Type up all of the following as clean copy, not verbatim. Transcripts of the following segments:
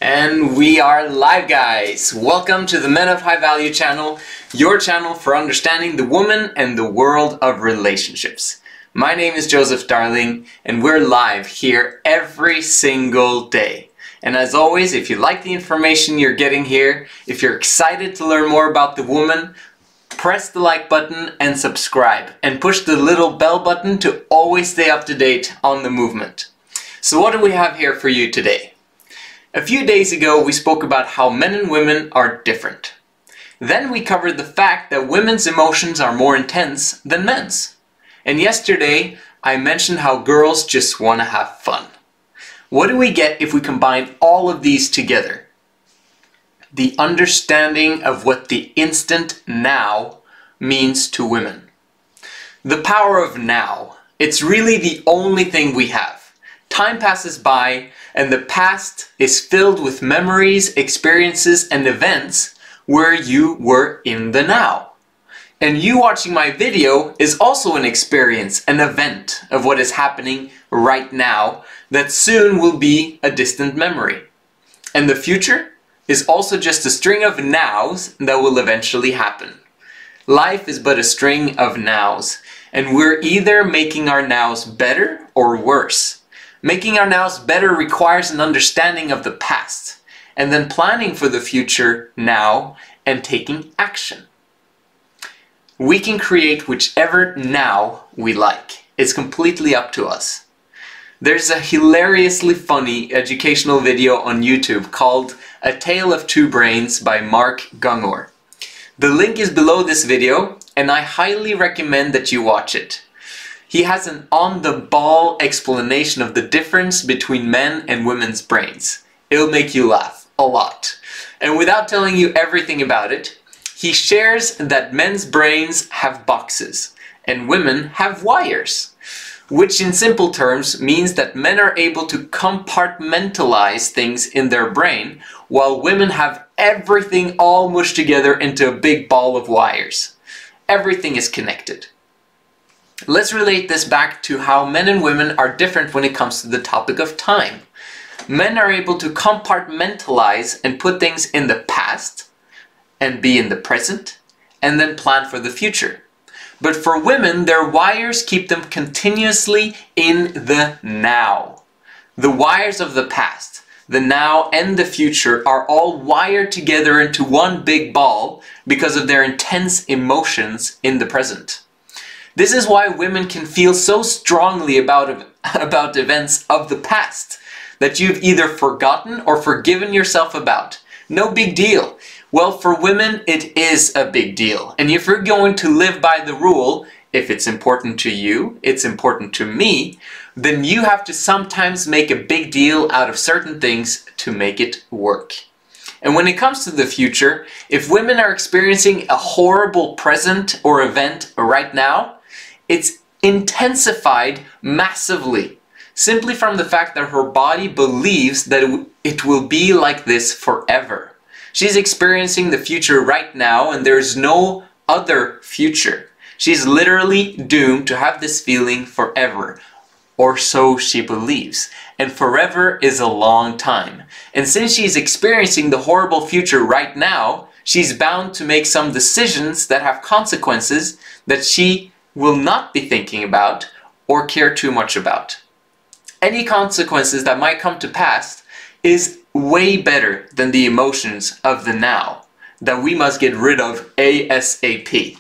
And we are live, guys! Welcome to the Men of High Value channel, your channel for understanding the woman and the world of relationships. My name is Joseph, darling, and we're live here every single day. And as always, if you like the information you're getting here, if you're excited to learn more about the woman, press the like button and subscribe, and push the little bell button to always stay up to date on the movement. So what do we have here for you today? A few days ago we spoke about how men and women are different. Then we covered the fact that women's emotions are more intense than men's. And yesterday I mentioned how girls just want to have fun. What do we get if we combine all of these together? The understanding of what the instant now means to women. The power of now. It's really the only thing we have. Time passes by, and the past is filled with memories, experiences, and events where you were in the now. And you watching my video is also an experience, an event of what is happening right now that soon will be a distant memory. And the future is also just a string of nows that will eventually happen. Life is but a string of nows, and we're either making our nows better or worse. Making our nows better requires an understanding of the past, and then planning for the future now and taking action. We can create whichever now we like. It's completely up to us. There's a hilariously funny educational video on YouTube called A Tale of Two Brains by Mark Gungor. The link is below this video, and I highly recommend that you watch it. He has an on-the-ball explanation of the difference between men and women's brains. It'll make you laugh a lot. And without telling you everything about it, he shares that men's brains have boxes and women have wires, which in simple terms means that men are able to compartmentalize things in their brain while women have everything all mushed together into a big ball of wires. Everything is connected. Let's relate this back to how men and women are different when it comes to the topic of time. Men are able to compartmentalize and put things in the past and be in the present and then plan for the future. But for women, their wires keep them continuously in the now. The wires of the past, the now and the future are all wired together into one big ball because of their intense emotions in the present. This is why women can feel so strongly about events of the past that you've either forgotten or forgiven yourself about. No big deal. Well, for women, it is a big deal. And if you're going to live by the rule, if it's important to you, it's important to me, then you have to sometimes make a big deal out of certain things to make it work. And when it comes to the future, if women are experiencing a horrible present or event right now, it's intensified massively, simply from the fact that her body believes that it will be like this forever. She's experiencing the future right now, and there's no other future. She's literally doomed to have this feeling forever, or so she believes. And forever is a long time. And since she's experiencing the horrible future right now, she's bound to make some decisions that have consequences that she will not be thinking about or care too much about. Any consequences that might come to pass is way better than the emotions of the now that we must get rid of ASAP.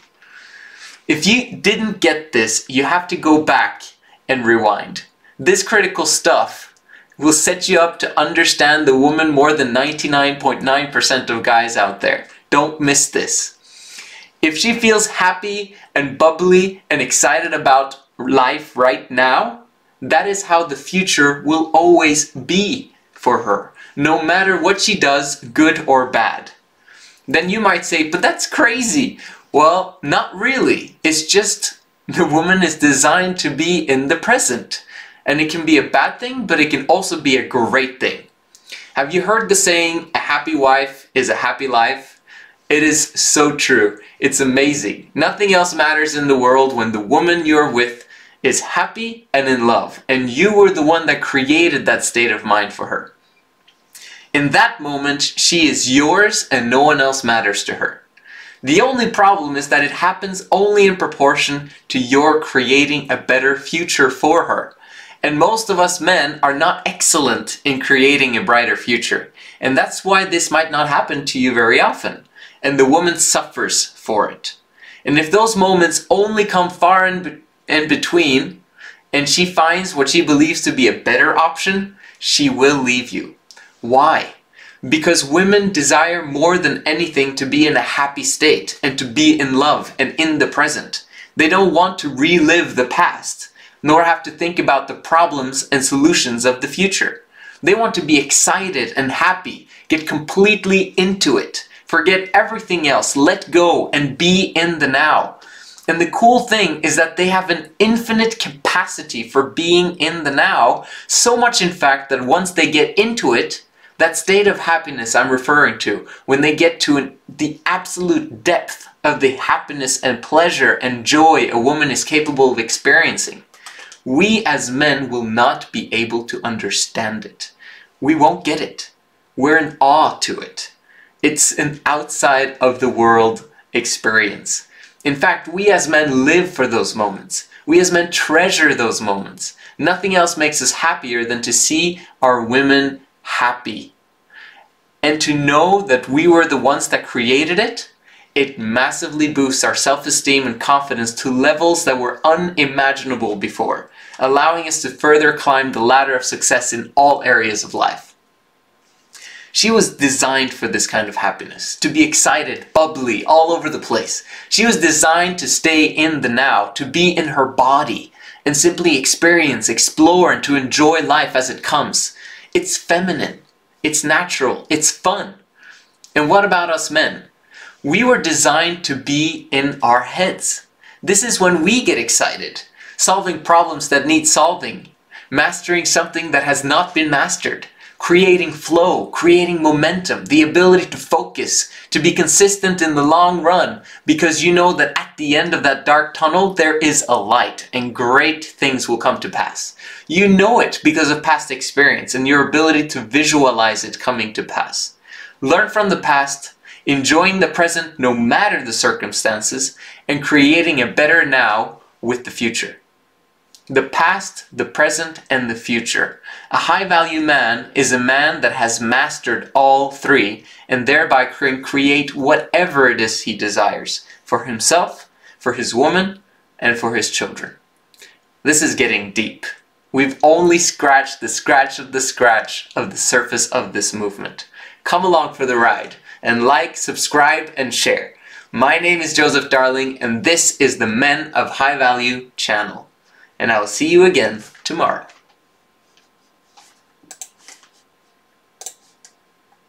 If you didn't get this, you have to go back and rewind. This critical stuff will set you up to understand the woman more than 99.9% of guys out there. Don't miss this. If she feels happy and bubbly and excited about life right now, that is how the future will always be for her, no matter what she does, good or bad. Then you might say, but that's crazy. Well, not really. It's just the woman is designed to be in the present. And it can be a bad thing, but it can also be a great thing. Have you heard the saying, a happy wife is a happy life? It is so true. It's amazing. Nothing else matters in the world when the woman you're with is happy and in love, and you were the one that created that state of mind for her. In that moment, she is yours and no one else matters to her. The only problem is that it happens only in proportion to your creating a better future for her. And most of us men are not excellent in creating a brighter future. And that's why this might not happen to you very often. And the woman suffers for it. And if those moments only come far in between, and she finds what she believes to be a better option, she will leave you. Why? Because women desire more than anything to be in a happy state and to be in love and in the present. They don't want to relive the past, nor have to think about the problems and solutions of the future. They want to be excited and happy, get completely into it, forget everything else, let go and be in the now. And the cool thing is that they have an infinite capacity for being in the now, so much in fact that once they get into it, that state of happiness I'm referring to, when they get to the absolute depth of the happiness and pleasure and joy a woman is capable of experiencing, we as men will not be able to understand it. We won't get it. We're in awe to it. It's an outside of the world experience. In fact, we as men live for those moments. We as men treasure those moments. Nothing else makes us happier than to see our women happy. And to know that we were the ones that created it, it massively boosts our self-esteem and confidence to levels that were unimaginable before, allowing us to further climb the ladder of success in all areas of life. She was designed for this kind of happiness, to be excited, bubbly, all over the place. She was designed to stay in the now, to be in her body, and simply experience, explore, and to enjoy life as it comes. It's feminine, it's natural, it's fun. And what about us men? We were designed to be in our heads. This is when we get excited, solving problems that need solving, mastering something that has not been mastered, creating flow, creating momentum, the ability to focus, to be consistent in the long run, because you know that at the end of that dark tunnel there is a light and great things will come to pass. You know it because of past experience and your ability to visualize it coming to pass. Learn from the past, enjoying the present no matter the circumstances, and creating a better now with the future. The past, the present, and the future. A high-value man is a man that has mastered all three and thereby can create whatever it is he desires for himself, for his woman, and for his children. This is getting deep. We've only scratched the scratch of the surface of this movement. Come along for the ride and like, subscribe, and share. My name is Joseph Darling and this is the Men of High Value channel. And I will see you again tomorrow.